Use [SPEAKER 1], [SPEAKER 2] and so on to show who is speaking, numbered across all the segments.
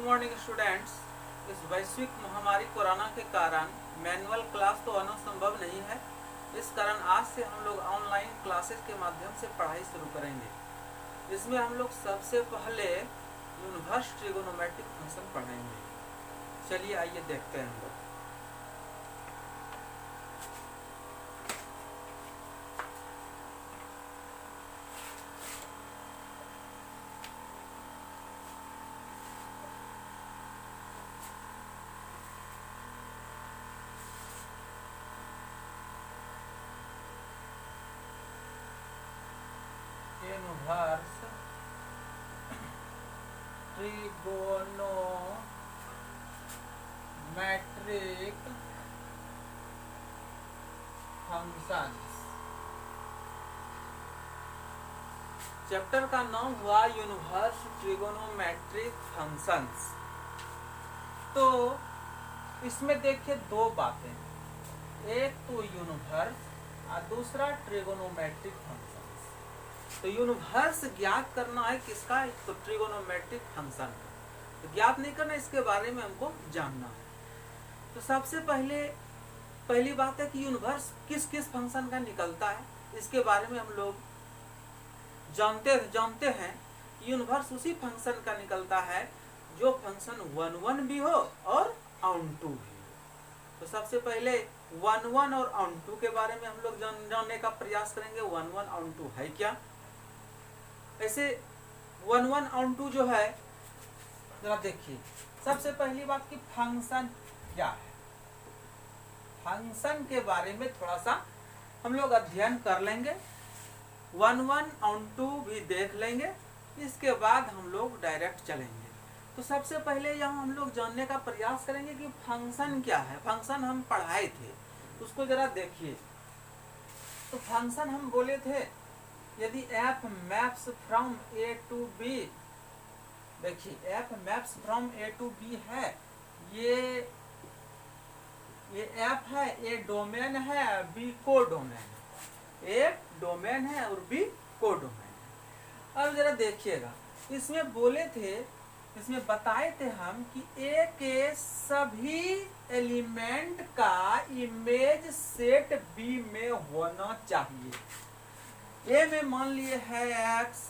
[SPEAKER 1] Morning students. इस वैश्विक महामारी कोरोना के कारण मैनुअल क्लास तो आना संभव नहीं है। इस कारण आज से हम लोग ऑनलाइन क्लासेस के माध्यम से पढ़ाई शुरू करेंगे। इसमें हम लोग सबसे पहले यूनिवर्स ट्रिगोनोमेट्रिक फंक्शन पढ़ेंगे। चलिए आइए देखते हैं हम लोग। Universe trigonometric functions. चैप्टर का नाम हुआ यूनिवर्स ट्रिगोनोमेट्रिक फंक्शंस। तो इसमें देखिए दो बातें, एक तो यूनिवर्स और दूसरा ट्रिगोनोमेट्रिक फंक्शंस। तो यूनिवर्स ज्ञात करना है किसका, तो ट्रिगोनोमेट्रिक फंक्शन का। तो ज्ञात नहीं करना, इसके बारे में हमको जानना है। तो सबसे पहली बात है कि यूनिवर्स किस किस फंक्शन का निकलता है, इसके बारे में हम लोग जानते हैं। यूनिवर्स उसी फंक्शन का निकलता है जो फंक्शन 1 भी हो और ऑन2 भी हो। तो सबसे पहले 1 और ऑन2 के बारे में हम लोग जानने का प्रयास करेंगे। 1 ऑन2 है क्या। ऐसे 1 ऑन2 जो है, जरा देखिए सबसे पहली बात कि फंक्शन क्या है। फंक्शन के बारे में थोड़ा सा हम लोग अध्ययन कर लेंगे, 1 ऑन2 भी देख लेंगे, इसके बाद हम लोग डायरेक्ट चलेंगे। तो सबसे पहले यहाँ हम लोग जानने का प्रयास करेंगे कि फंक्शन क्या है। फंक्शन हम पढ़ाए थे, उसको जरा देखिए। तो फंक्शन हम बोले थे, यदि f maps from a to b, देखिए f maps from a to b है, ये f है, a डोमेन है, b को डोमेन है। a डोमेन है और b को डोमेन है। अब जरा देखिएगा, इसमें बोले थे, इसमें बताए थे हम कि a के सभी एलिमेंट का इमेज सेट b में होना चाहिए। ए में मान लिए है x,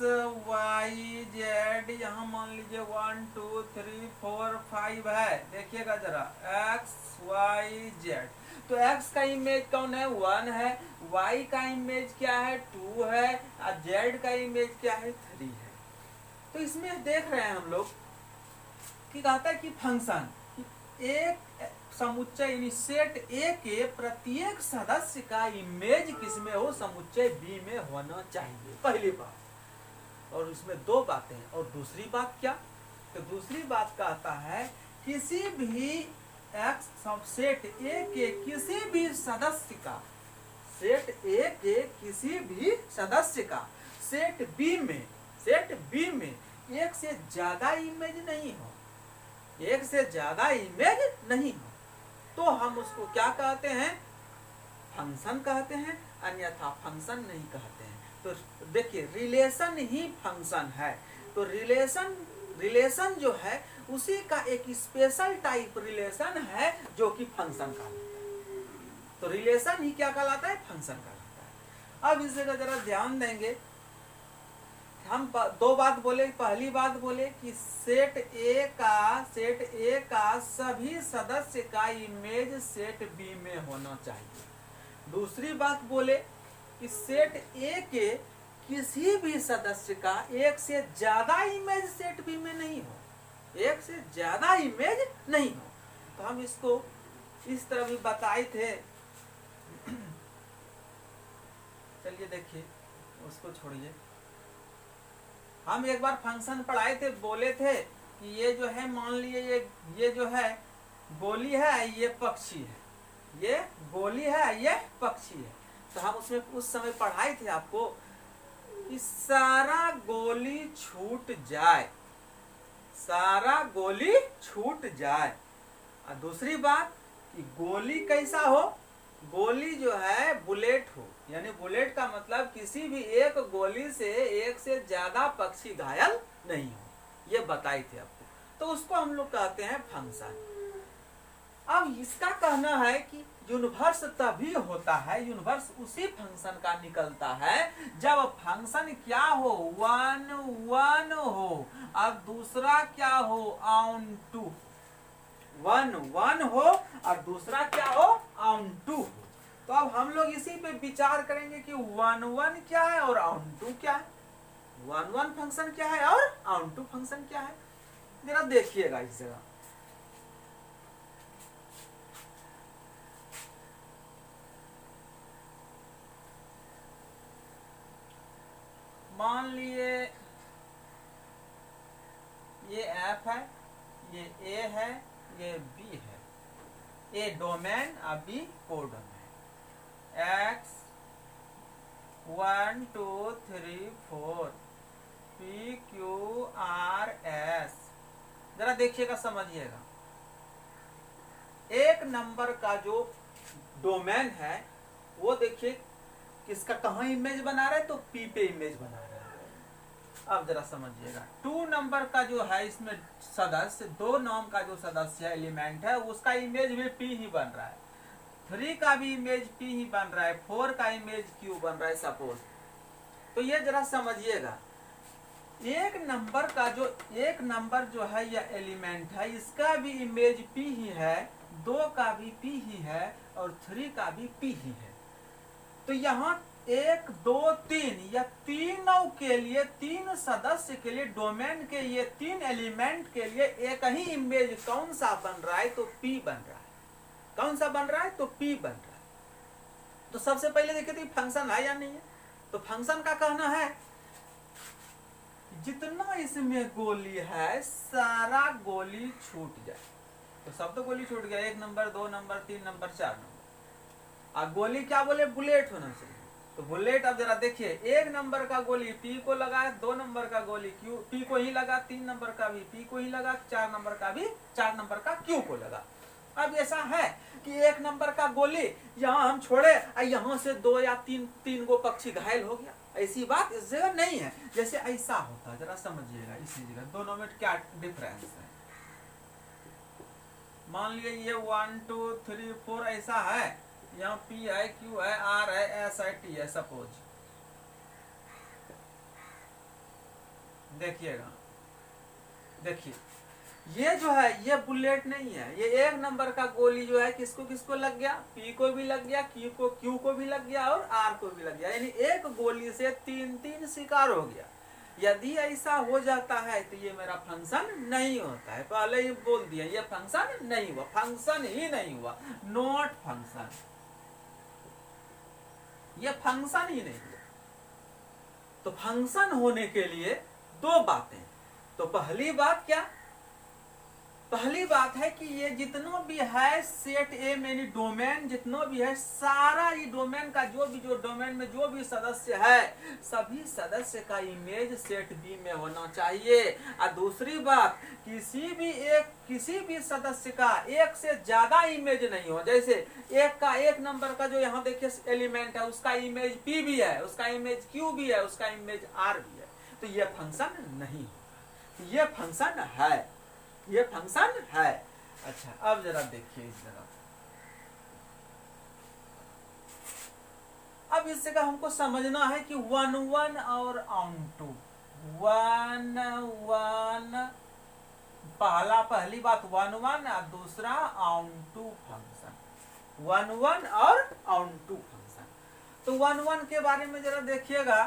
[SPEAKER 1] y, z, यहाँ मान लीजिए 1, 2, 3, 4, 5 है। देखिएगा जरा x, y, z। तो x का इमेज कौन है, 1 है, y का इमेज क्या है, 2 है, और z का इमेज क्या है, 3 है। तो इसमें देख रहे हैं हम लोग कि कहता है कि फंक्शन एक समुच्चय यानी सेट ए के प्रत्येक सदस्य का इमेज किसमें हो, समुच्चय बी में होना चाहिए, पहली बात। और इसमें दो बातें हैं। और दूसरी बात क्या, तो दूसरी बात कहता है किसी भी एक्स सेट ए के किसी भी सदस्य का, सेट ए के किसी भी सदस्य का सेट बी में एक से ज्यादा इमेज नहीं हो, एक से ज्यादा इमेज नहीं हो, तो हम उसको क्या कहते हैं, फंक्शन कहते हैं, अन्यथा फंक्शन नहीं कहते हैं। तो देखिए रिलेशन ही फंक्शन है। तो रिलेशन जो है उसी का एक स्पेशल टाइप रिलेशन है जो कि फंक्शन कहलाता है। तो रिलेशन ही क्या कहलाता है, फंक्शन कहलाता है। अब इस जगह जरा ध्यान देंगे, हम दो बात बोले। पहली बात बोले कि सेट ए का सभी सदस्य का इमेज सेट बी में होना चाहिए। दूसरी बात बोले कि सेट ए के किसी भी सदस्य का एक से ज्यादा इमेज सेट बी में नहीं हो, एक से ज्यादा इमेज नहीं हो। तो हम इसको इस तरह भी बताए थे। चलिए देखिए, उसको छोड़िए। हम एक बार फंक्शन पढ़ाए थे, बोले थे कि ये जो है, मान लिए ये जो है गोली है, ये पक्षी है, ये गोली है, ये पक्षी है। तो हम उसमें उस समय पढ़ाए थे आपको कि सारा गोली छूट जाए, सारा गोली छूट जाए। और दूसरी बात कि गोली कैसा हो, गोली जो है बुलेट हो, यानी बुलेट का मतलब किसी भी एक गोली से एक से ज्यादा पक्षी घायल नहीं हो, ये बताई थी आपको। तो उसको हम लोग कहते हैं फंक्शन। अब इसका कहना है कि यूनिवर्स तभी होता है, यूनिवर्स उसी फंक्शन का निकलता है जब फंक्शन क्या हो, वन वन हो और दूसरा क्या हो, ऑन टू। वन वन हो और दूसरा क्या हो, ऑन टू हो। तो अब हम लोग इसी पे विचार करेंगे कि वन वन क्या है और ऑन टू क्या है, वन वन फंक्शन क्या है और ऑन टू फंक्शन क्या है। जरा देखिएगा इस जगह, मान लिए ये एफ है, ये ए है, ये बी है, ए डोमेन और B codomain. X 1 2 3 4 p q r s. जरा देखिएगा, समझिएगा, एक नंबर का जो डोमेन है वो देखिए किसका कहाँ इमेज बना रहा है, तो पी पे इमेज बना रहा है। अब जरा समझिएगा, 2 नंबर का जो है इसमें सदस्य, 2 नाम का जो सदस्य है, एलिमेंट है, उसका इमेज भी पी ही बन रहा है। 3 का भी इमेज पी ही बन रहा है, 4 का इमेज क्यू बन रहा है सपोज। तो ये जरा समझिएगा, एक नंबर जो है या एलिमेंट है, इसका भी इमेज पी ही है, 2 का भी पी ही है और 3 का भी पी ही है। तो यहाँ 1 2 3 या तीनों के लिए, 3 सदस्य के लिए, डोमेन के ये 3 एलिमेंट के लिए एक ही इमेज कौन सा बन रहा है, तो पी बन रहा है। कौन सा बन रहा है, तो पी बन रहा है। तो सबसे पहले देखिए तो फंक्शन है या नहीं है। तो फंक्शन का कहना है जितना इसमें गोली है सारा गोली छूट जाए। तो सब तो गोली छूट गया, 1 नंबर 2 नंबर 3 नंबर 4 नंबर। अब गोली क्या बोले, बुलेट होना चाहिए। तो बुलेट, अब जरा देखिए, 1 नंबर का गोली पी को लगा, 2 नंबर का गोली क्यू पी को ही लगा, 3 नंबर का भी पी को ही लगा, 4 नंबर का भी 4 नंबर का क्यू को लगा। अब ऐसा है कि 1 नंबर का गोली यहाँ हम छोड़े, यहाँ से 2 या 3 गो पक्षी घायल हो गया, ऐसी बात इस जगह नहीं है। जैसे ऐसा होता, जरा समझिएगा इसी जगह दोनों में क्या डिफरेंस है। मान लीजिए ये 1 2 3 4 ऐसा है, यहाँ पी है, क्यू है, आर है, एस है, टी है सपोज। देखिएगा, देखिए ये जो है ये बुलेट नहीं है, ये 1 नंबर का गोली जो है किसको किसको लग गया, पी को भी लग गया, क्यू को भी लग गया और आर को भी लग गया, यानी एक गोली से 3 शिकार हो गया। यदि ऐसा हो जाता है तो ये मेरा फंक्शन नहीं होता है। पहले ही बोल दिया, ये फंक्शन नहीं हुआ, फंक्शन ही नहीं हुआ, नॉट फंक्शन, ये फंक्शन ही नहीं हुआ। तो फंक्शन होने के लिए 2 बातें। तो पहली बात क्या, पहली बात है कि ये जितना भी है सेट ए में, यानी डोमेन जितना भी है, सारा ये डोमेन का जो डोमेन में जो भी सदस्य है, सभी सदस्य का इमेज सेट बी में होना चाहिए। और दूसरी बात, किसी भी सदस्य का एक से ज्यादा इमेज नहीं हो। जैसे 1 नंबर का जो यहाँ देखिए एलिमेंट है, उसका इमेज पी भी है, उसका इमेज क्यू भी है, उसका इमेज आर भी है, तो ये फंक्शन नहीं होगा, ये फंक्शन है, ये फंक्शन है। अच्छा, अब जरा देखिए इस जगह, अब इस जगह हमको समझना है कि 1 1 और ऑन टू, 1 1 पहली बात 1 1 और दूसरा ऑन टू फंक्शन, 1 1 और ऑन टू फंक्शन। तो 1 1 के बारे में जरा देखिएगा,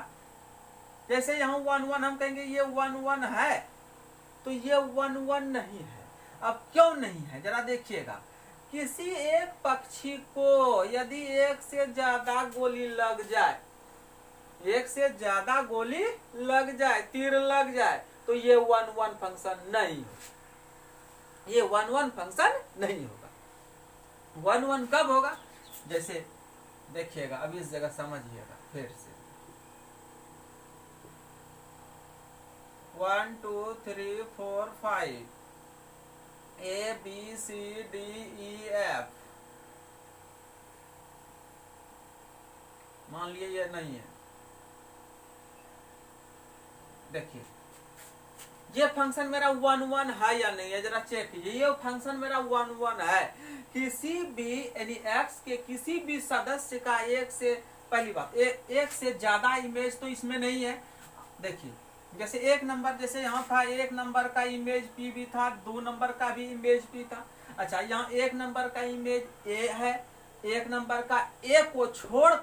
[SPEAKER 1] जैसे यहाँ 1 1 हम कहेंगे ये 1 1 है, तो ये 1 1 नहीं है। अब क्यों नहीं है, जरा देखिएगा, किसी एक पक्षी को यदि 1 से ज्यादा गोली लग जाए, 1 से ज्यादा गोली लग जाए, तीर लग जाए, तो ये 1 1 फंक्शन नहीं होगा, ये 1 1 फंक्शन नहीं होगा। 1 1 कब होगा, जैसे देखिएगा, अब इस जगह समझिएगा फिर से, 1 2 3 4 5 A B C D E F, मान लिए ये नहीं है। देखिए ये फंक्शन मेरा 1 1 है या नहीं है, जरा चेक कीजिए। ये फंक्शन मेरा 1 1 है। किसी भी यानी एक्स के किसी भी सदस्य का एक से, पहली बात एक से ज्यादा इमेज तो इसमें नहीं है। देखिए जैसे एक नंबर, जैसे यहाँ था एक नंबर का इमेज पी भी था, 2 नंबर का भी इमेज पी था। अच्छा यहाँ एक नंबर का इमेज ए है, एक नंबर का ए को छोड़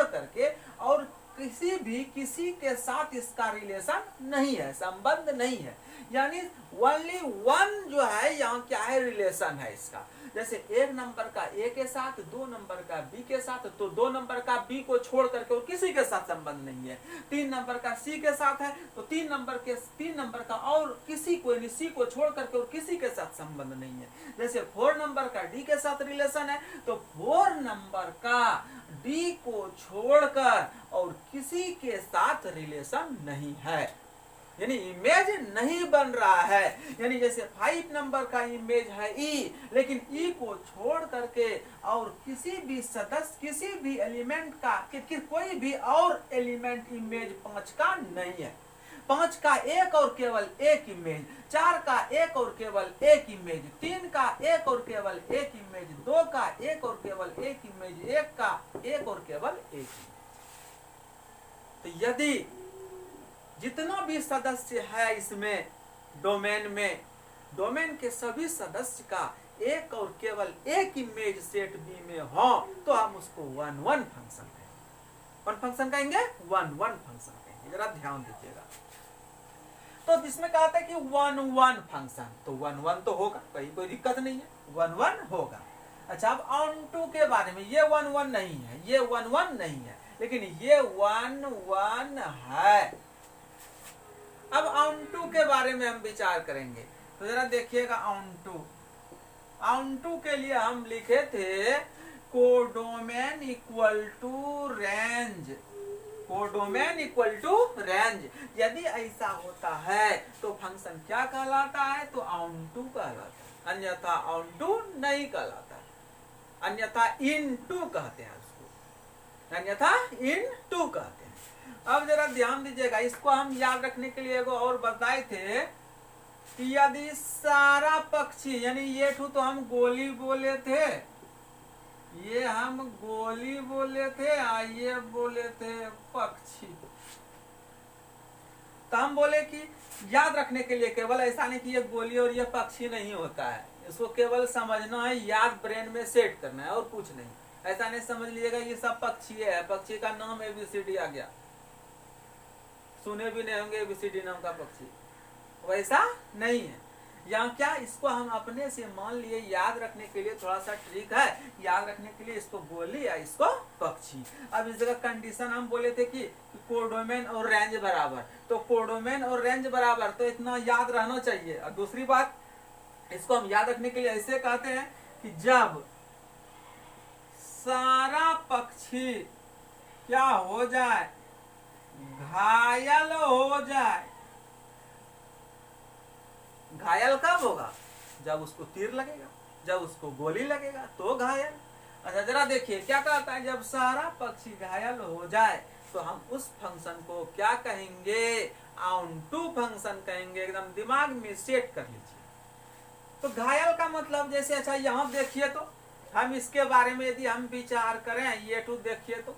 [SPEAKER 1] करके और किसी के साथ इसका रिलेशन नहीं है, संबंध नहीं है। यानी ओनली वन जो है यहाँ क्या है, रिलेशन है इसका। जैसे एक नंबर का ए के साथ, 2 नंबर का बी के साथ, तो 2 नंबर का बी को छोड़ करके और किसी के साथ संबंध नहीं है। 3 नंबर का सी के साथ है, तो 3 नंबर का और किसी को यानी सी को छोड़ करके और किसी के साथ संबंध नहीं है। जैसे 4 नंबर का डी के साथ रिलेशन है, तो 4 नंबर का डी को छोड़कर और किसी के साथ रिलेशन नहीं है, यानी इमेज नहीं बन रहा है। यानी जैसे 5 नंबर का इमेज है ई, लेकिन ई को छोड़ करके और किसी भी सदस्य, किसी भी एलिमेंट का कोई भी और एलिमेंट इमेज 5 का नहीं है। 5 का एक और केवल एक इमेज, 4 का एक और केवल एक इमेज, 3 का एक और केवल एक इमेज, 2 का एक और केवल एक इमेज, 1 का एक और केवल एक इमेज। तो यदि जितना भी सदस्य है इसमें डोमेन के सभी सदस्य का एक और केवल एक इमेज सेट बी में हो, तो हम उसको 1 1 फंक्शन कहेंगे। कौन फंक्शन कहेंगे? 1 1 फंक्शन कहेंगे। जरा ध्यान दीजिएगा। तो इसमें कहा था कि 1 1 फंक्शन, तो 1 1 तो होगा, कोई दिक्कत नहीं है, 1 1 होगा। अच्छा अब ऑन टू के बारे में, ये 1 1 नहीं है, ये 1 1 नहीं है, लेकिन ये 1 1 है। अब ऑन टू के बारे में हम विचार करेंगे, तो जरा देखिएगा ऑन टू के लिए हम लिखे थे codomain equal to range, codomain equal to range. यदि ऐसा होता है तो फंक्शन क्या कहलाता है? तो ऑन टू कहलाता है, अन्यथा ऑन टू नहीं कहलाता, अन्यथा इन टू कहते हैं उसको, अन्यथा इन टू कहते हैं। अब जरा ध्यान दीजिएगा, इसको हम याद रखने के लिए एगो और बताए थे कि यदि सारा पक्षी, यानी ये ठू तो हम गोली बोले थे, ये हम गोली बोले थे, ये बोले थे पक्षी। तो हम बोले कि याद रखने के लिए, केवल ऐसा नहीं कि ये गोली और ये पक्षी नहीं होता है, इसको केवल समझना है, याद ब्रेन में सेट करना है और कुछ नहीं। ऐसा नहीं समझ लीजिएगा ये सब पक्षी है, पक्षी का नाम ABCD आ गया, सुने भी नहीं होंगे ABCD नाम का पक्षी, वैसा नहीं है। यहाँ क्या, इसको हम अपने से मान लिए, याद रखने के लिए थोड़ा सा ट्रिक है, याद रखने के लिए इसको गोली या इसको पक्षी। अब इस जगह कंडीशन हम बोले थे कि कोडोमेन और रेंज बराबर, तो कोडोमेन और रेंज बराबर, तो इतना याद रहना चाहिए। और दूसरी बात, इसको हम याद रखने के लिए ऐसे कहते हैं कि जब सारा पक्षी क्या हो जाए, घायल हो जाए। घायल कब होगा? जब उसको तीर लगेगा, जब उसको गोली लगेगा तो घायल। अच्छा जरा देखिए क्या कहता है, जब सारा पक्षी घायल हो जाए तो हम उस फंक्शन को क्या कहेंगे? ऑन टू फंक्शन कहेंगे। एकदम दिमाग में सेट कर लीजिए। तो घायल का मतलब जैसे, अच्छा यहाँ देखिए तो हम इसके बारे में यदि हम विचार करें, ये टू देखिए तो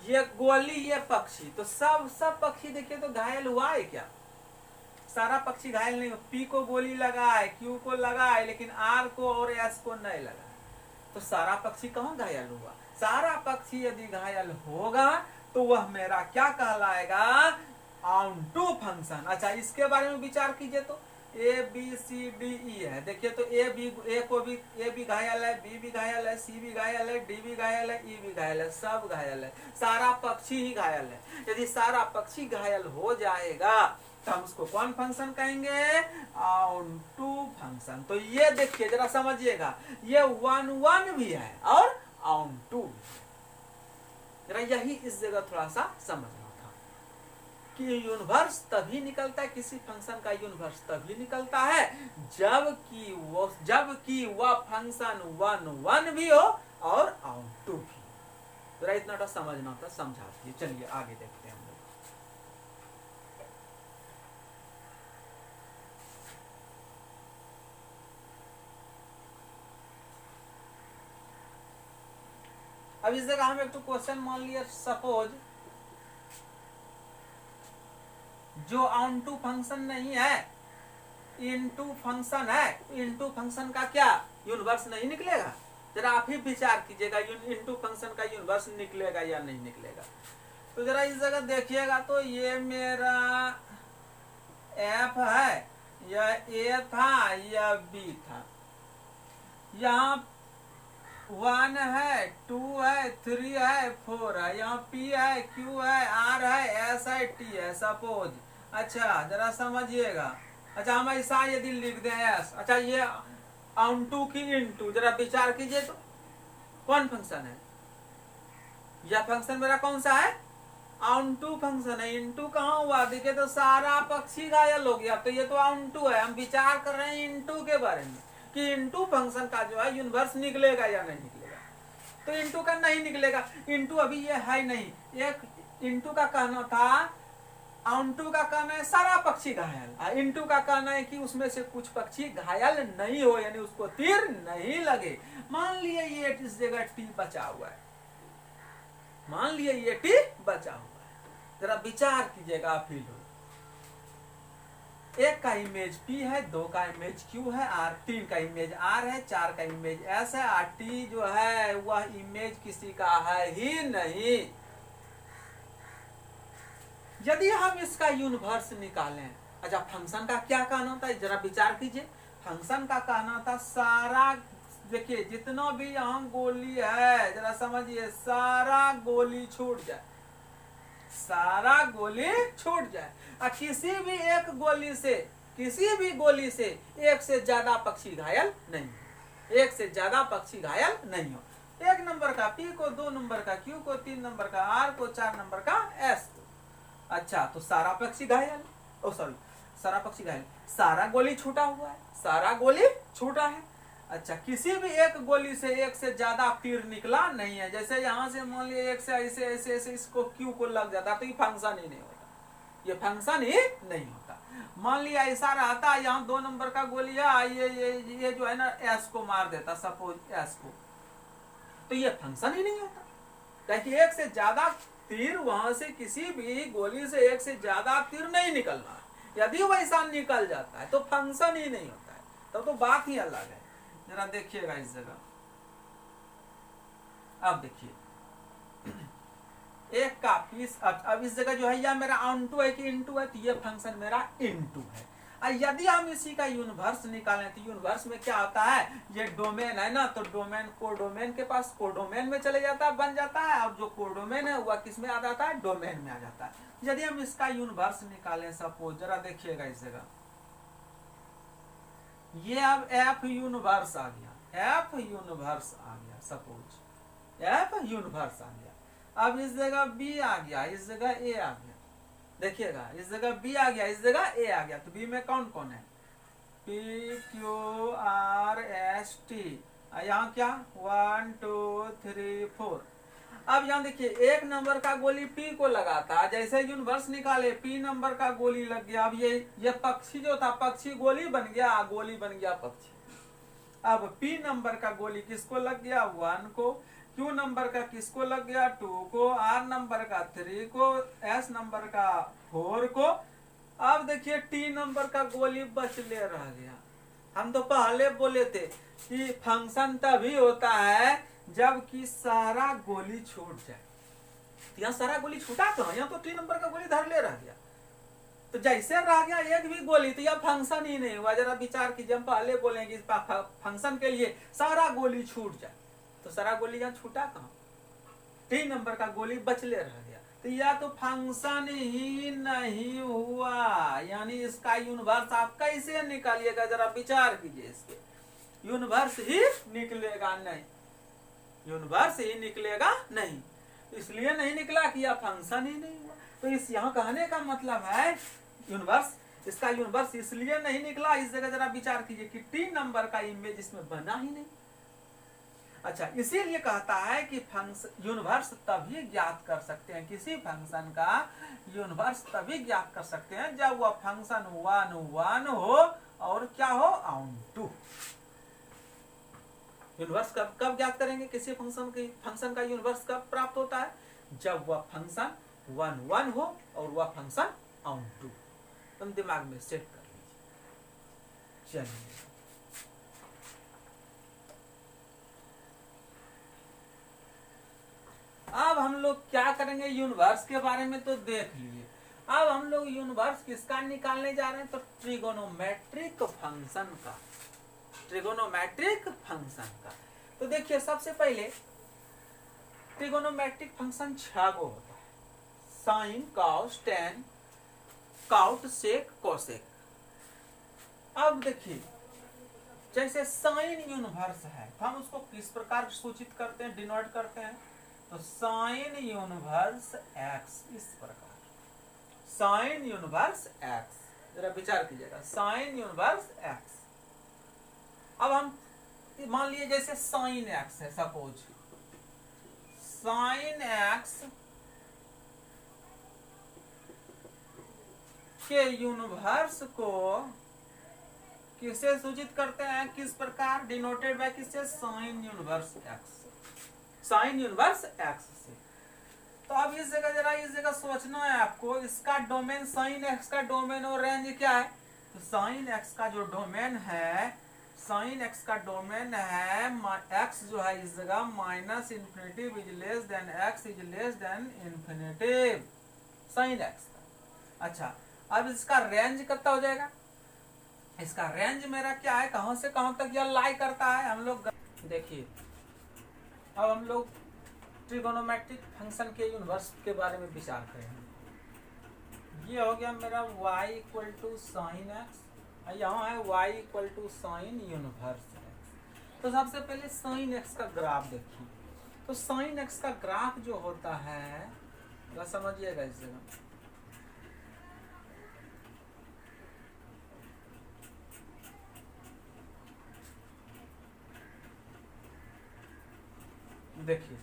[SPEAKER 1] ये गोली, ये पक्षी, तो सब पक्षी देखिए तो घायल हुआ है क्या? सारा पक्षी घायल नहीं। पी को गोली लगा है, क्यू को लगा है, लेकिन आर को और एस को नहीं लगा, तो सारा पक्षी कहाँ घायल हुआ? सारा पक्षी यदि घायल होगा तो वह मेरा क्या कहलाएगा? Onto function. अच्छा इसके बारे में विचार कीजिए तो ABCDE है, देखिए तो ए भी घायल है, बी भी घायल है, सी भी घायल है, डी भी घायल है, ई भी घायल है, सब घायल है, सारा पक्षी ही घायल है। यदि सारा पक्षी घायल हो जाएगा तो हम उसको कौन फंक्शन कहेंगे? Onto function. तो ये देखिए जरा समझिएगा, ये 1 1 भी है और ऑन टू भी है। जरा यही इस जगह थोड़ा सा समझना था कि यूनिवर्स तभी निकलता है, किसी फंक्शन का यूनिवर्स तभी निकलता है जबकि वह फंक्शन 1 1 भी हो और ऑन टू भी। जरा इतना तो समझना था, समझा दिए। चलिए आगे देखते हैं हम लोग। अब इस जगह हम एक तो क्वेश्चन मान लिया, सपोज जो ऑन टू फंक्शन नहीं है, इनटू फंक्शन है, इनटू फंक्शन का क्या यूनिवर्स नहीं निकलेगा? जरा आप ही विचार कीजिएगा, इनटू फंक्शन का यूनिवर्स निकलेगा या नहीं निकलेगा। तो जरा इस जगह देखिएगा, तो ये मेरा एफ है, या ए था या बी था, यहाँ 1 है, 2 है, 3 है, 4 है, यहाँ पी है, क्यू है, आर है, एस है, टी है, सपोज। अच्छा जरा समझिएगा, अच्छा हम ऐसा यदि लिख दें एस, अच्छा ये ऑन टू की इनटू, जरा विचार कीजिए तो कौन फंक्शन है? यह फंक्शन मेरा कौन सा है? ऑन टू फंक्शन है। इनटू कहाँ हुआ? देखिए तो सारा पक्षी घायल हो गया, तो ये तो ऑन टू है। हम विचार कर रहे हैं इनटू के बारे में कि इनटू फंक्शन का जो है यूनिवर्स निकलेगा या नहीं निकलेगा। तो इनटू का नहीं निकलेगा, इनटू अभी ये है नहीं। एक इनटू का कहना था, ऑन टू का कहना है सारा पक्षी घायल, इनटू का कहना है कि उसमें से कुछ पक्षी घायल नहीं हो, यानी उसको तीर नहीं लगे। मान लिए ये इस जगह टी बचा हुआ है, मान लिए ये टी बचा हुआ है, जरा विचार कीजिएगा आप ही लोग। एक का इमेज P है, 2 का इमेज Q है, और 3 का इमेज R है, 4 का इमेज S है, और T जो है वह इमेज किसी का है ही नहीं। यदि हम इसका यूनिवर्स निकालें, अच्छा फंक्शन का क्या कहना था, जरा विचार कीजिए। फंक्शन का कहना था सारा, देखिए जितना भी यहाँ गोली है, जरा समझिए, सारा गोली छूट जाए, सारा गोली छूट जाए, और किसी भी एक गोली से, किसी भी गोली से एक से ज्यादा पक्षी घायल नहीं, एक से ज्यादा पक्षी घायल नहीं हो। 1 नंबर का P को, 2 नंबर का Q को, 3 नंबर का R को, 4 नंबर का S को। अच्छा तो सारा पक्षी घायल, ओ सॉरी सारा पक्षी घायल, सारा गोली छूटा हुआ है, सारा गोली छूटा है। अच्छा किसी भी एक गोली से एक से ज्यादा तीर निकला नहीं है। जैसे यहाँ से मान लिया एक से ऐसे ऐसे ऐसे इसको क्यू को लग जाता तो ये फंक्शन ही नहीं होता, ये फंक्शन ही नहीं होता। मान लिया ऐसा रहता, यहाँ 2 नंबर का गोली है, ये जो है ना एस को मार देता, सपोज एस को, तो ये फंक्शन ही नहीं होता। ताकि एक से ज्यादा तीर, वहां से किसी भी गोली से एक से ज्यादा तीर नहीं निकलना। यदि वैसा निकल जाता है तो फंक्शन ही नहीं होता है, तब तो बात ही अलग है। जरा देखिएगा इस जगह, अब देखिए एक का पीस, अब इस जगह जो है यह मेरा ऑन टू है कि इनटू है, तो ये फंक्शन मेरा इनटू है। यदि हम इसी का यूनिवर्स निकालें तो यूनिवर्स में क्या होता है, ये डोमेन है ना, तो डोमेन को डोमेन के पास कोडोमेन में चले जाता है, बन जाता है, और जो कोडोमेन है वह किस में आ जाता है, डोमेन में आ जाता है। यदि हम इसका यूनिवर्स निकालें, सपोज जरा देखिएगा इस जगह, ये अब एफ यूनिवर्स आ गया, एफ यूनिवर्स आ गया, सपोज एफ यूनिवर्स आ गया। अब इस जगह बी आ गया, इस जगह ए आ गया, देखिएगा इस जगह बी आ गया, इस जगह ए आ गया। तो बी में कौन कौन है, P q r S T, यहाँ क्या 1 2 3 4। अब यहाँ देखिए 1 नंबर का गोली पी को लगा था, जैसे यूनिवर्स निकाले पी नंबर का गोली लग गया। अब ये पक्षी जो था, पक्षी गोली बन गया, गोली बन गया पक्षी। अब पी नंबर का गोली किसको लग गया, 1 को, क्यू नंबर का किसको लग गया, 2 को, आर नंबर का 3 को, एस नंबर का 4 को। अब देखिए टी नंबर का गोली बचले रह गया। हम तो पहले बोले थे कि फंक्शन तभी होता है जबकि सारा गोली छूट जाए। तो यहाँ सारा गोली छूटा कहाँ, यहाँ तो टी नंबर का गोली धर ले रह गया। तो जैसे रह गया एक भी गोली, तो यह फंक्शन ही नहीं हुआ। जरा विचार कीजिए, हम पहले बोलेंगे फंक्शन के लिए सारा गोली छूट जाए, तो सारा गोली यहाँ छूटा कहाँ, टी नंबर का गोली बचले रह गया। तो यह तो फंक्शन ही नहीं हुआ, यानी इसका यूनिवर्स आप कैसे निकालिएगा, जरा विचार कीजिए। इसके यूनिवर्स ही निकलेगा नहीं, यूनिवर्स ही निकलेगा नहीं। इसलिए नहीं निकला कि यह फंक्शन ही नहीं हुआ। तो इस यहाँ कहने का मतलब है यूनिवर्स, इसका यूनिवर्स इसलिए नहीं निकला। इस जगह जरा विचार कीजिए कि टी नंबर का इमेज इसमें बना ही नहीं। अच्छा इसीलिए कहता है कि फंक्शन यूनिवर्स तभी ज्ञात कर सकते हैं, किसी फंक्शन का यूनिवर्स तभी ज्ञात कर सकते हैं जब वह फंक्शन 1 1 हो और क्या हो, ऑन टू। यूनिवर्स कब ज्ञात करेंगे? किसी फंक्शन का यूनिवर्स कब प्राप्त होता है? जब वह फंक्शन 1 1 हो और वह फंक्शन ऑन 2। तुम दिमाग में सेट कर लीजिए। चलिए अब हम लोग क्या करेंगे? यूनिवर्स के बारे में तो देख लिए, अब हम लोग यूनिवर्स किसका निकालने जा रहे हैं? तो ट्रिगोनोमेट्रिक फंक्शन का, ट्रिगोनोमेट्रिक फंक्शन का। तो देखिए सबसे पहले ट्रिगोनोमेट्रिक फंक्शन 6 गो होता है, साइन, कॉस, टेन, काउट, सेक, कोसेक। अब देखिए जैसे साइन यूनिवर्स है तो हम उसको किस प्रकार सूचित करते हैं, डिनोट करते हैं? तो साइन यूनिवर्स एक्स, इस प्रकार साइन यूनिवर्स एक्स। जरा विचार कीजिएगा, साइन यूनिवर्स एक्स। अब हम मान लिए जैसे साइन एक्स है, सपोज साइन एक्स के यूनिवर्स को किससे सूचित करते हैं? किस प्रकार? डिनोटेड बाय किससे? Sine inverse x, sine inverse x से। तो अब इस जगह सोचना है आपको, इसका डोमेन साइन एक्स का डोमेन और रेंज क्या है? तो साइन एक्स का जो डोमेन है, साइन एक्स का डोमेन है एक्स जो है इस जगह minus infinity is less than x is less then infinitive, sign x का। अच्छा अब इसका रेंज कितना हो जाएगा? इसका रेंज मेरा क्या है, कहां से कहां तक यह लाई करता है? हम लोग देखिए, अब हम लोग ट्रिगोनोमेट्रिक फंक्शन के यूनिवर्स के बारे में विचार करेंगे। ये हो गया मेरा y equal to sine x, यहाँ है y equal to sine inverse x. तो सबसे पहले साइन एक्स का ग्राफ देखिए। तो साइन एक्स का ग्राफ जो होता है, समझिएगा इस जगह, देखिए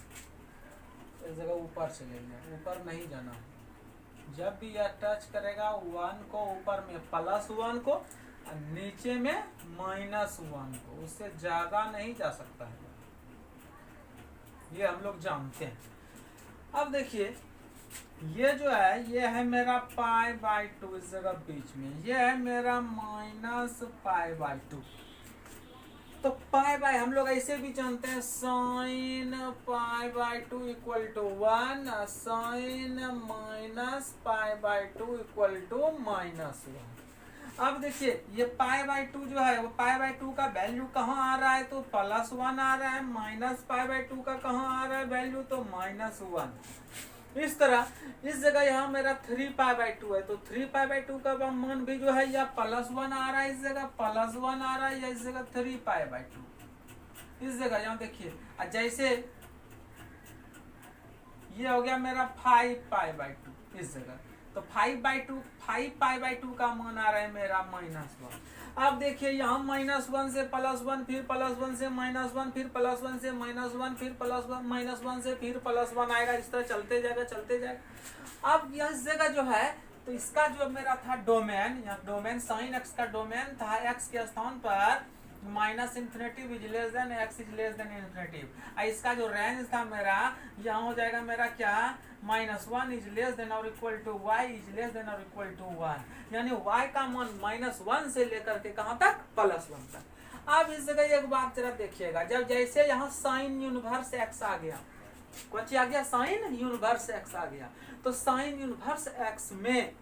[SPEAKER 1] इस जगह ऊपर चलेंगे, ऊपर नहीं जाना है। जब भी यह टच करेगा 1 को, ऊपर में +1 को और नीचे में -1 को, उससे ज्यादा नहीं जा सकता है, ये हम लोग जानते हैं। अब देखिए ये जो है, ये है मेरा π/2 इस जगह बीच में, ये है मेरा -π/2। तो पाई हम लोग ऐसे भी जानते हैं, sine π/2 equal to 1, sine -π/2 equal to -1। अब देखिए ये π/2 जो है वो π/2 का वैल्यू कहाँ आ रहा है? तो +1 आ रहा है। -π/2 का कहाँ आ रहा है वैल्यू? तो -1। इस तरह इस जगह यहाँ मेरा 3π/2 है, तो 3π/2 का मान भी जो है या +1 आ रहा है, इस जगह +1 आ रहा है, या इस जगह 3π/2 इस जगह। यहाँ देखिए जैसे ये हो गया मेरा 5π/2 इस जगह, तो 5π/2 का मान आ रहा है मेरा -1। अब देखिए यहाँ -1 से +1, फिर +1 से -1, फिर +1 से -1, फिर -1 से फिर +1 आएगा, इस तरह चलते जाएगा। अब इस जगह जो है, तो इसका जो मेरा था डोमेन, यहाँ डोमेन साइन एक्स का डोमेन था एक्स के स्थान पर -infinitive is less than x is less then infinitive. इसका जो रेंज था मेरा, यहाँ हो जाएगा मेरा क्या? -1 इज लेस देन और equal to y is less than और इक्वल टू 1, यानी y का मान -1 से लेकर के कहाँ तक? +1 तक। अब इस जगह एक बात जरा देखिएगा, जब जैसे यहाँ साइन यूनिवर्स एक्स आ गया, कौन सी आ गया? साइन यूनिवर्स एक्स आ गया। तो साइन यूनिवर्स एक्स में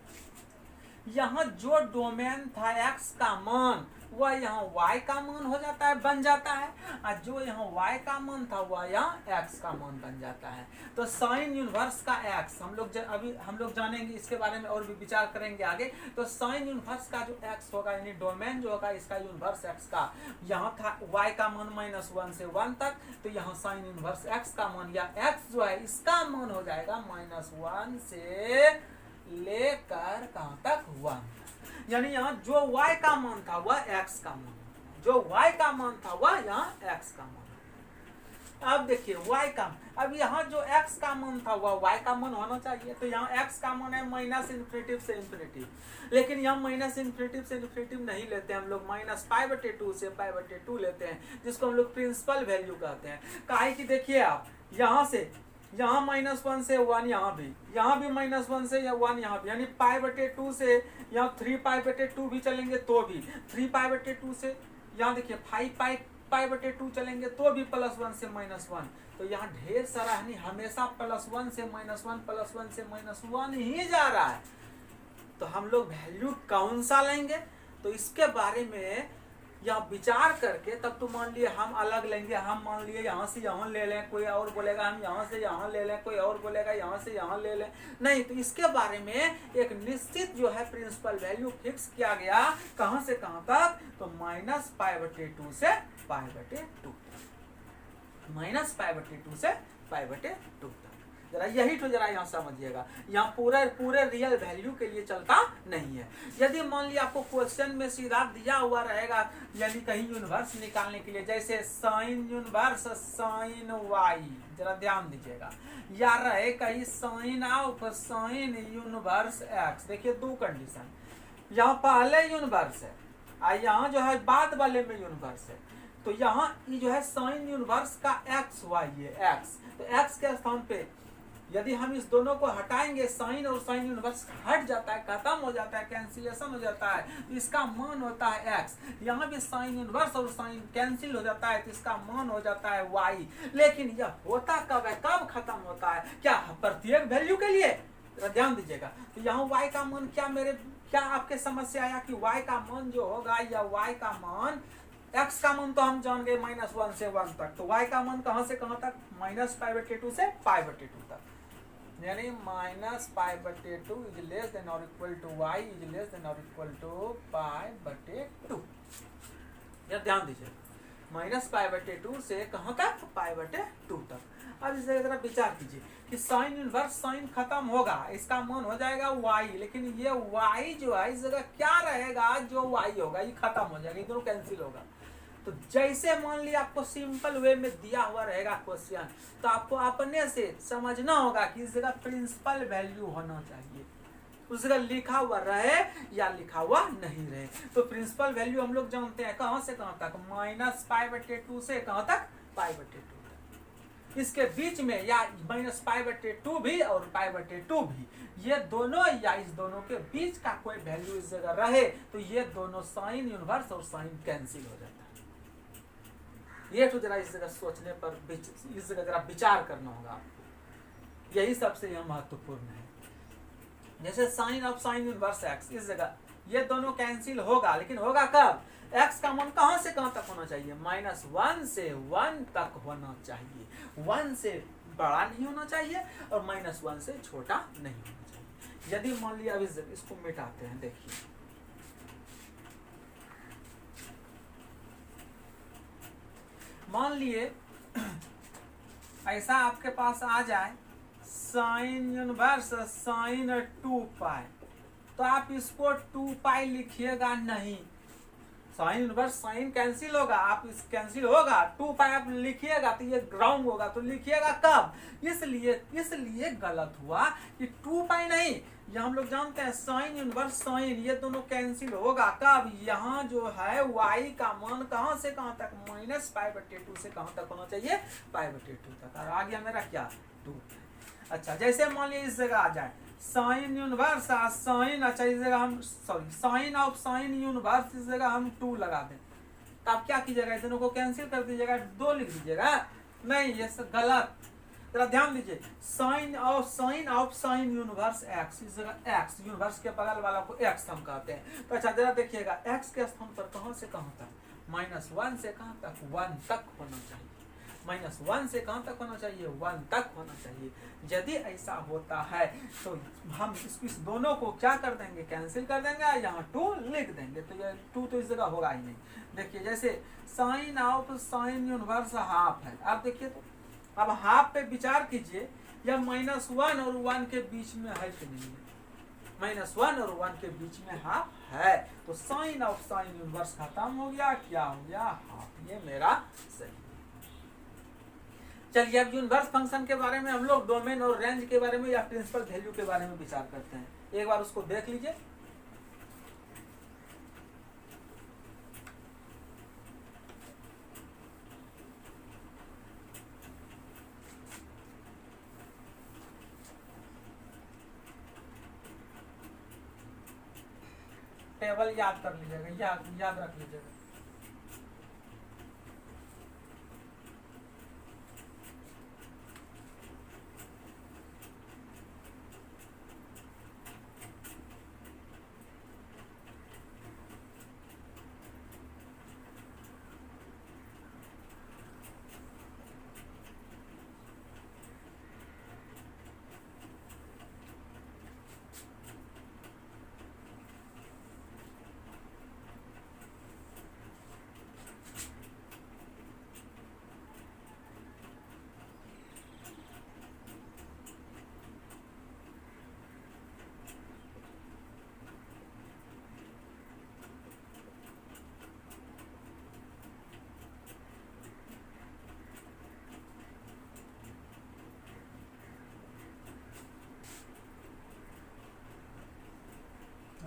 [SPEAKER 1] यहाँ जो डोमेन था एक्स का मान, वह यहाँ y का मान हो जाता है, बन जाता है, और जो यहाँ y का मान था वह यहाँ x का मान बन जाता है। तो साइन यूनिवर्स का x अभी हम लोग जानेंगे, इसके बारे में और भी विचार करेंगे आगे। तो साइन यूनिवर्स का जो x होगा, यानी डोमेन जो होगा इसका यूनिवर्स x का, यहाँ था y का मान -1 से 1 तक, तो यहाँ साइन यूनिवर्स x का मान या x जो है इसका मान हो जाएगा -1 से लेकर कहाँ तक? 1। यानी यहाँ जो y का मान था वह x का मान, जो y का मान था वह यहाँ x का मान। अब देखिए y का, अब यहाँ जो x का मान था वह y का मान होना चाहिए, तो यहाँ x का मान है माइनस इन्फिनिटी से इन्फिनिटी, लेकिन यहाँ माइनस इन्फिनिटी से इन्फिनिटी नहीं लेते हैं हम लोग, माइनस π/2 से π/2 लेते हैं, जिसको हम लोग प्रिंसिपल वैल्यू कहते हैं। काहे कि देखिए आप यहाँ से यहाँ -1 से 1, यहाँ भी -1 से या 1 यहाँ भी, यानी π/2 से यहाँ 3π/2 भी चलेंगे तो भी 3π/2 से यहाँ देखिए 5π/2 चलेंगे तो भी +1 से -1, तो यहाँ ढेर सारा है, हमेशा +1 से -1 +1 से -1 ही जा रहा है। तो हम लोग वैल्यू कौन सा लेंगे, तो इसके बारे में यहाँ विचार करके तब तो मान लिए हम अलग लेंगे, हम मान लिए यहाँ से यहाँ ले लें, कोई और बोलेगा हम यहाँ से यहाँ ले लें, कोई और बोलेगा यहाँ से यहाँ ले लें, नहीं। तो इसके बारे में एक निश्चित जो है प्रिंसिपल वैल्यू फिक्स किया गया, कहाँ से कहाँ तक, तो -π/2 से π/2, -π/2 से π/2 तक। जरा यही तो जरा यहाँ समझिएगा, यहाँ पूरे रियल वैल्यू के लिए चलता नहीं है। यदि मान लिया आपको क्वेश्चन में सीधा दिया हुआ रहेगा, यानी कहीं यूनिवर्स निकालने के लिए, जैसे साइन यूनिवर्स साइन y, जरा ध्यान दीजिएगा, या रहे कहीं sine of sine inverse x। देखिए दो कंडीशन, यहाँ पहले यूनिवर्स है और यहाँ जो है बाद वाले में यूनिवर्स है, तो यहाँ ये जो है साइन यूनिवर्स का x y है x, तो x के स्थान पे यदि हम इस दोनों को हटाएंगे, साइन और साइन यूनिवर्स हट जाता है, खत्म हो जाता है, कैंसिलेशन हो जाता है, तो इसका मान होता है x। यहाँ भी साइन यूनिवर्स और साइन कैंसिल हो जाता है, तो इसका मान हो जाता है y। लेकिन यह होता कब है, कब खत्म होता है, क्या प्रत्येक वैल्यू के लिए, ध्यान दीजिएगा। तो यहाँ y का मान क्या आपके समझ से आया कि y का मान जो होगा, या y का मान, x का मान तो हम जान गए -1 से 1 तक, तो y का मान कहाँ से कहाँ तक, -π/2 से π/2 तक, यानी -π/2 इज लेस देन और equal to y is less than और इक्वल टू π/2। यह ध्यान दीजिए, -π/2 से कहाँ तक, π/2 तक। अब इस जगह विचार कीजिए कि साइन इनवर्स साइन खत्म होगा, इसका मान हो जाएगा y, लेकिन ये y जो है इस जगह क्या रहेगा, जो y होगा ये खत्म हो जाएगा, ये दोनों कैंसिल होगा। तो जैसे मान लिया आपको सिंपल वे में दिया हुआ रहेगा क्वेश्चन, तो आपको अपने से समझना होगा कि इस जगह प्रिंसिपल वैल्यू होना चाहिए, उस जगह लिखा हुआ रहे या लिखा हुआ नहीं रहे। तो प्रिंसिपल वैल्यू हम लोग जानते हैं कहाँ से कहाँ तक, -π/2 से कहाँ तक, π/2 तक। इसके बीच में या -π/2 भी और π/2 भी, ये दोनों या इस दोनों के बीच का कोई वैल्यू इस जगह रहे, तो ये दोनों साइन यूनिवर्स और साइन कैंसिल हो जाता है। ये तो जरा इस जगह सोचने पर, इस जगह जरा विचार करना होगा, यही सबसे यह महत्वपूर्ण है। जैसे sine of sine inverse x, इस जगह ये दोनों कैंसिल होगा, लेकिन होगा कब, x का मान कहाँ से कहाँ तक होना चाहिए, -1 से 1 तक होना चाहिए, 1 से बड़ा नहीं होना चाहिए और -1 से छोटा नहीं होना चाहिए। यदि मान लिया अब इसको मिटाते हैं, देखिए मान लिए ऐसा आपके पास आ जाए साइन इनवर्स साइन 2π, तो आप इसको 2π लिखिएगा नहीं, साइन इनवर्स साइन कैंसिल होगा, आप इस कैंसिल होगा, 2π आप लिखिएगा तो ये ग्राउंड होगा, तो लिखिएगा कब, इसलिए गलत हुआ कि 2π नहीं, ये हम लोग जानते हैं साइन इनवर्स साइन, ये दोनों कैंसिल होगा कब, यहाँ जो है y का मान कहाँ से कहाँ तक, -π/2 से कहाँ तक होना चाहिए, π/2 तक, और आ गया मेरा क्या, 2। अच्छा जैसे मान लीजिए इस जगह आ जाए साइन यूनिवर्स साइन, अच्छा इस जगह हम साइन ऑफ साइन यूनिवर्स, इस जगह हम 2 लगा दें, तो आप क्या कीजिएगा, दोनों को कैंसिल कर दीजिएगा, 2 लिख दीजिएगा, नहीं ये सब गलत। जरा ध्यान दीजिए, sine of sine inverse x, इस जगह x यूनिवर्स के बगल वाला को x हम कहते हैं। तो अच्छा जरा देखिएगा x के स्थान पर कहाँ से कहाँ तक, -1 से कहाँ तक, 1 तक होना चाहिए, -1 से कहाँ तक होना चाहिए, 1 तक होना चाहिए। यदि ऐसा होता है तो हम इस दोनों को क्या कर देंगे, कैंसिल कर देंगे, यहाँ 2 लिख देंगे, तो ये 2 तो इस जगह होगा ही नहीं। देखिए जैसे sine of sine inverse half है, आप देखिए तो अब हाफ पे विचार कीजिए, या -1 और 1 के बीच में है कि नहीं है, -1 और 1 के बीच में हाफ है, तो साइन ऑफ साइन यूनिवर्स खत्म हो गया, क्या हो गया, हाफ, ये मेरा सही। चलिए अब यूनिवर्स फंक्शन के बारे में हम लोग डोमेन और रेंज के बारे में या प्रिंसिपल वैल्यू के बारे में विचार करते हैं। एक बार उसको देख लीजिए। टेबल याद कर लीजिएगा, याद रख लीजिएगा।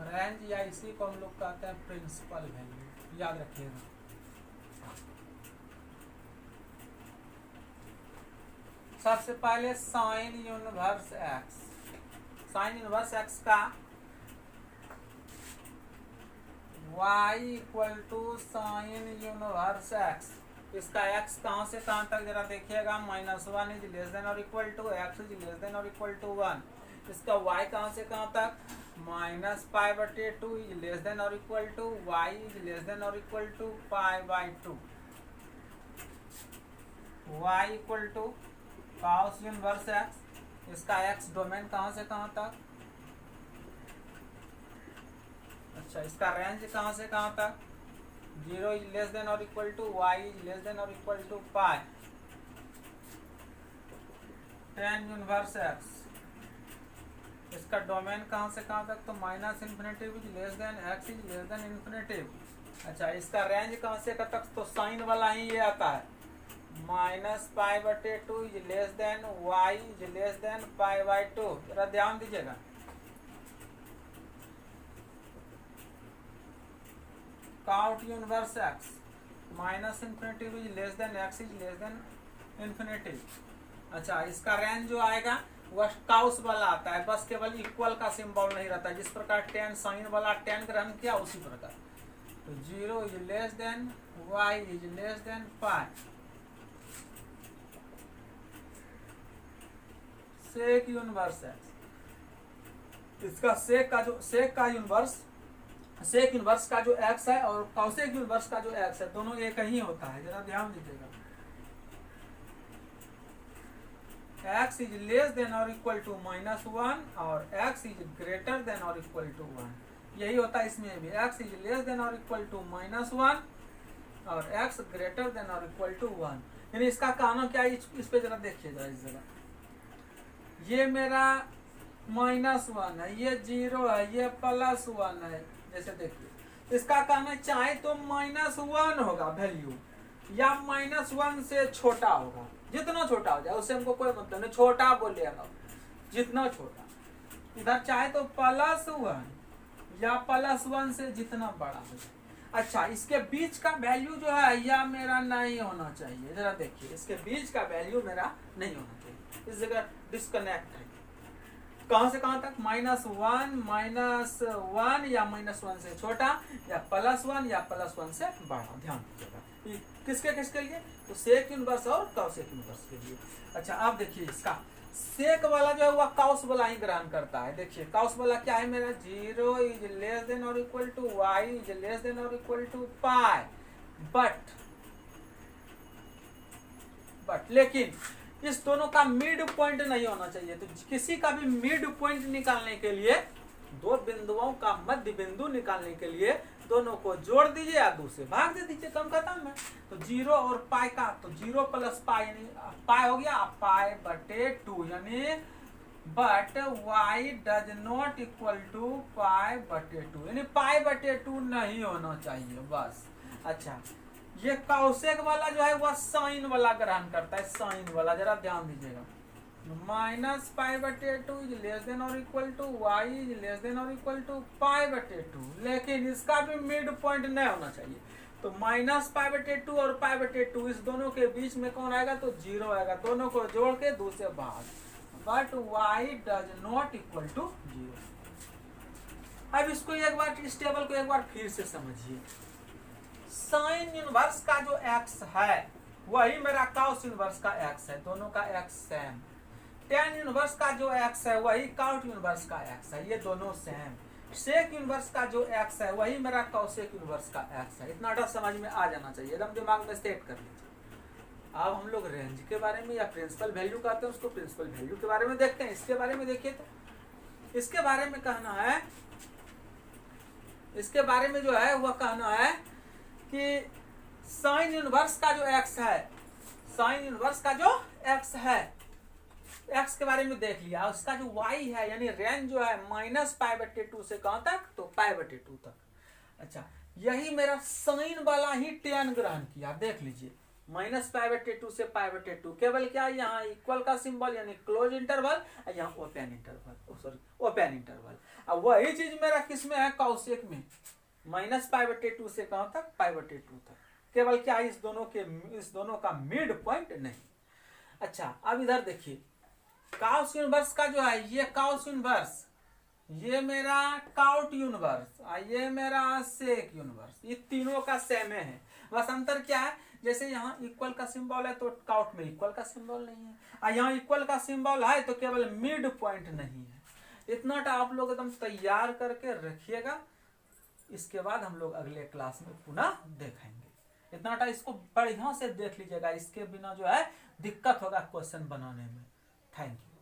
[SPEAKER 1] रेंज या इसी को हम लोग कहते हैं प्रिंसिपल वैल्यू, याद रखिएगा। सबसे पहले sine inverse x, sine inverse x का y equal to sine inverse x, इसका x कहाँ से कहाँ तक जरा देखिएगा, -1 इज लेस देन और equal to x is less than और इक्वल टू 1। इसका y कहाँ से कहाँ तक, -π/2 इज लेस देन और equal to y is less than और equal to π/2। y equal to cos inverse x, इसका x डोमेन कहाँ से कहाँ तक, अच्छा इसका रेंज कहाँ से कहाँ तक, 0 इज लेस देन और equal to y is less than और equal to π। tan inverse x, इसका डोमेन कहाँ से कहाँ तक, तो -∞ is less than x is less than ∞। अच्छा इसका रेंज कहाँ से कहाँ तक, तो साइन वाला ही ये आता है, -π/2 is less than y is less than π/2। जरा ध्यान दीजिएगा। cot inverse x, -∞ is less than x is less than ∞। अच्छा इसका रेंज जो आएगा वह काउस वाला आता है, बस केवल इक्वल का सिंबल नहीं रहता, जिस प्रकार टेन साइन वाला टेन ग्रहण किया उसी प्रकार। तो 0 is less than y is less than π। Sec inverse x, इसका सेक का यूनिवर्स, सेक यूनिवर्स का जो एक्स है और कॉसेक यूनिवर्स का जो एक्स है दोनों एक ही होता है, जरा ध्यान दीजिएगा। x इज लेस देन और इक्वल टू -1 और x इज ग्रेटर देन और इक्वल टू 1, यही होता है इसमें भी, x इज लेस देन और इक्वल टू -1 और x ग्रेटर देन और इक्वल टू 1। यानी इसका कहना क्या है, इस पे जरा देखिएगा। इस जगह ये मेरा -1 है, ये 0 है, ये +1 है, जैसे देखिए इसका कहना चाहे तो -1 होगा वैल्यू या -1 से छोटा होगा, जितना छोटा हो जाए उससे हमको कोई मतलब नहीं, छोटा बोलिएगा जितना छोटा। इधर चाहे तो +1 या +1 से जितना बड़ा हो जाए। अच्छा इसके बीच का वैल्यू जो है यह मेरा नहीं होना चाहिए, जरा देखिए इसके बीच का वैल्यू मेरा नहीं होना चाहिए, इस जगह डिस्कनेक्ट है। कहां से कहां तक, -1 या -1 से छोटा या +1 या +1 से बड़ा, ध्यान दीजिएगा। किसके किसके लिए, तो सेक इनवर्स और कॉसेक इनवर्स के लिए। अच्छा अब देखिए इसका सेक वाला जो है वह कॉस वाला ही ग्रहण करता है। देखिए कॉस वाला क्या है मेरा, 0 इज लेस देन और equal to y is less than और इक्वल टू π। बट लेकिन इस दोनों का मिड पॉइंट नहीं होना चाहिए। तो किसी का भी मिड पॉइंट निकालने के लिए, दो बिंदुओं का मध्य बिंदु निकालने के लिए दोनों को जोड़ दीजिए या 2 से भाग दे दीजिए, कम खत्म है। तो 0 और पाई का, तो 0 + π यानी पाई हो गया π/2, यानी but y does not equal to π/2, यानी π/2 नहीं होना चाहिए बस। अच्छा ये कौशिक वाला जो है वह साइन वाला ग्रहण करता है, साइन वाला, जरा ध्यान दीजिएगा। माइनस पाई बटे टू इज लेस देन और equal to y is less than और इक्वल टू पाई बटे टू, लेकिन इसका भी मिड पॉइंट नहीं होना चाहिए। तो माइनस पाई बटे टू और पाई बटे टू इस दोनों के बीच में कौन आएगा, तो जीरो आएगा, दोनों को जोड़ के 2 से भाग, but y does not equal to zero. अब इसको एक बार, इस टेबल को एक बार फिर से समझिए। साइन इनवर्स का जो एक्स है वही मेरा कॉस इनवर्स का एक्स है, दोनों का एक्स सेम। टेन इनवर्स का जो एक्स है वही कॉट इनवर्स का एक्स है, ये दोनों सेम। सेक इनवर्स का जो एक्स है वही मेरा कॉसेक इनवर्स का एक्स है। इतना डर समझ में आ जाना चाहिए, एकदम दिमाग में सेट कर लीजिए। अब हम लोग रेंज के बारे में या प्रिंसिपल वैल्यू कहते हैं उसको, प्रिंसिपल वैल्यू के बारे में देखते हैं। इसके बारे में देखिए, तो इसके बारे में कहना है, इसके बारे में जो है वह कहना है कि साइन इनवर्स का जो एक्स है, साइन इनवर्स का जो एक्स है, एक्स के बारे में देख लिया। उसका जो वाई है यानी रेंज जो है माइनस पाई बटे टू से कहां तक, तो पाई बटे टू तक। अच्छा, यही मेरा साइन वाला ही टेन ग्रहण किया, देख लीजिए, माइनस पाई बटे टू से पाई बटे टू। केवल क्या, यहाँ इक्वल का सिंबल यानी क्लोज इंटरवल, यहाँ open interval, sorry open interval. अब वही चीज मेरा किस में है, कौशिक में, माइनस पाई बटे टू से कहां तक, पाई बटे टू तक। केवल क्या, इस दोनों का मिड पॉइंट नहीं। अच्छा, अब इधर देखिए, कॉस इनवर्स का जो है, ये कॉस इनवर्स, ये मेरा कॉट यूनिवर्स, ये मेरा सेक यूनिवर्स, ये तीनों का सेम है। बस अंतर क्या है, जैसे यहाँ इक्वल का सिंबल है तो कॉट में इक्वल का सिंबल नहीं है, और यहाँ इक्वल का सिंबल है तो केवल मिड पॉइंट नहीं है। इतना टा आप लोग एकदम तैयार करके रखिएगा, इसके बाद हम लोग अगले क्लास में पुनः देखेंगे। इतना टा इसको बढ़िया से देख लीजिएगा, इसके बिना जो है दिक्कत होगा क्वेश्चन बनाने में। Thank you.